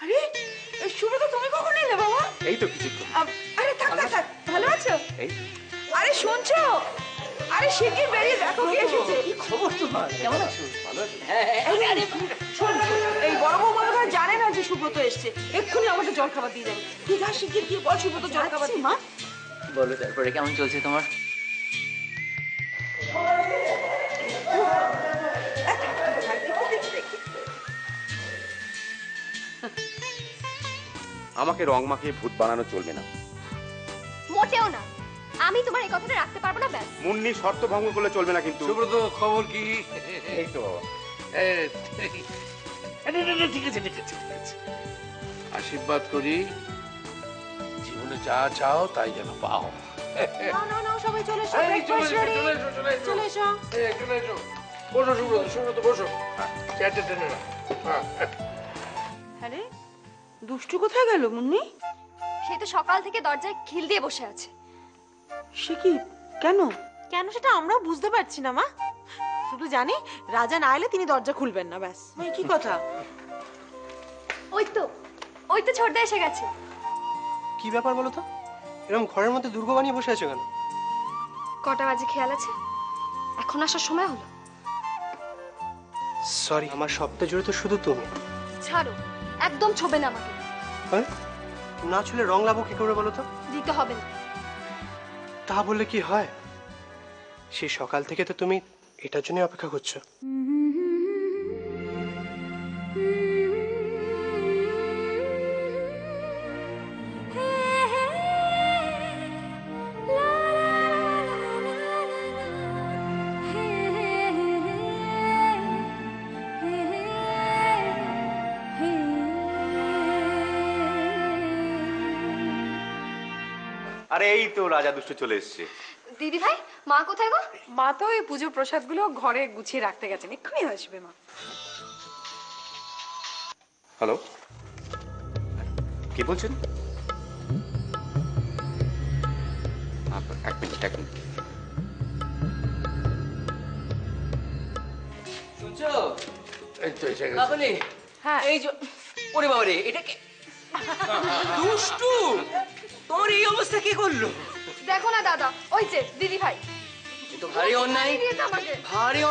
আরে সুব্রত, তুমি কখন এলে বাবা? এই তো কিছুক্ষণ। আরে থাক থাক থাক, ভালো আছো? আরে শুনছো? আরে শিগগির বেরিয়ে দেখো কে এসেছে। কি খবর তোমার? কেমন আছো? ভালো আছো? হ্যাঁ, শোন, এই বড় বউ মনে হয় জানে না যে সুব্রত এসছে। এক্ষুনি আমাকে জল খাবার দিয়ে যাবে। তুই যা শিগগির গিয়ে বল সুব্রত জল খাবার দিই। মা বলো, তারপরে কেমন চলছে তোমার? আমাকে রং মাখিয়ে ভূত বানানো চলবে না। মোটেও না, আমি তোমার এই কথাটা রাখতে পারবো না। ব্যাস, মুন্নি শর্ত ভঙ্গ করলে চলবে না কিন্তু। সুব্রত, খবর কি? এই তো বাবা। ঠিক আছে ঠিক আছে ঠিক আছে। আশীর্বাদ করি, জীবনে যা চাও তাই যেন পাও। না না না, সবাই চলে এসো। চলে ব্রেকফাস্ট রেডি। চলে এসো। চলে এসো। বসো সুব্রত, সুব্রত বসো। চেয়ারটা টেনে নাও। আরে দুষ্টু কোথায় গেল মুন্নি? সে তো সকাল থেকে দরজায় খিল দিয়ে বসে আছে। সে কি? কেন? কেন সেটা আমরাও বুঝতে পারছি না মা। শুধু জানি রাজা না এলে তিনি দরজা খুলবেন না, ব্যাস। কি কথা? ওই তো ছোটদা এসে গেছে। কি ব্যাপার বলো তো? এরকম ঘরের মধ্যে দুর্গ বানিয়ে বসে আছো কেন? কটা বাজে খেয়াল আছে? এখন আসার সময় হলো। সরি, আমার সবটা জুড়ে তো শুধু তুমি। ছাড়ো, একদম ছোবে না আমাকে। হ্যাঁ, না ছুলে রং লাভো কি করে বলো তো? দিতে হবে না। তা বললে কি হয়? সেই সকাল থেকে তো তুমি এটার জন্য অপেক্ষা করছো। আরে এই তো রাজা দুষ্টু চলে এসেছে। দিদি ভাই, মা কোথায় গো? মা তো এই পুজো প্রসাদ গুলো ঘরে গুছিয়ে রাখতে গেছেন, এক্ষুনি আসবে মা। হ্যালো, কি বলছেন? এক মিনিট। শুনছো এই তো এসে গেছে। কাকলি? হ্যাঁ, এই যে, ওরে বাবা রে, এটা কি দুষ্টু? তোমার এই অবস্থা কি করলো? দেখো না দাদা, ওই যে দিদি ভাই। এ তো ভারী অন্যায়, দিয়েছে আমাকে। ভারী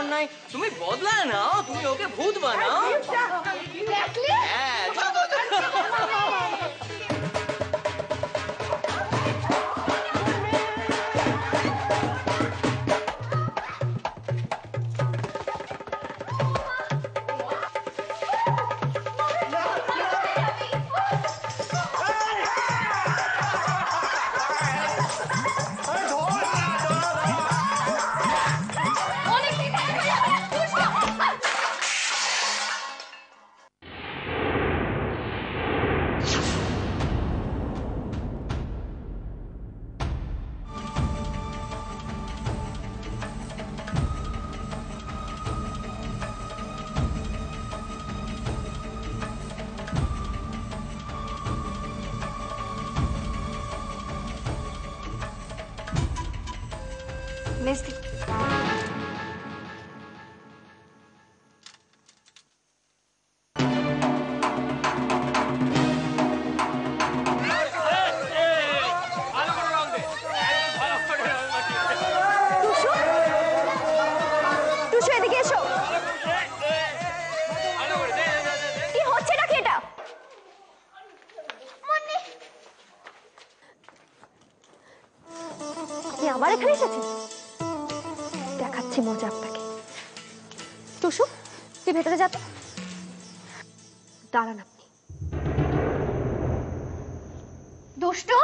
অন্যায়। তুমি বদলা নাও, তুমি ওকে ভূত বানাও। দেখলি? হ্যাঁ, চলো, চলো। মেজদি, টুসু এদিকে এসো। কি হচ্ছে নাকি এটা? আপনি আবার এখানে এসেছেন? দেখাচ্ছি মজা আপনাকে। টুসু, তুই ভেতরে যা তো। দাঁড়ান আপনি। দুষ্টু,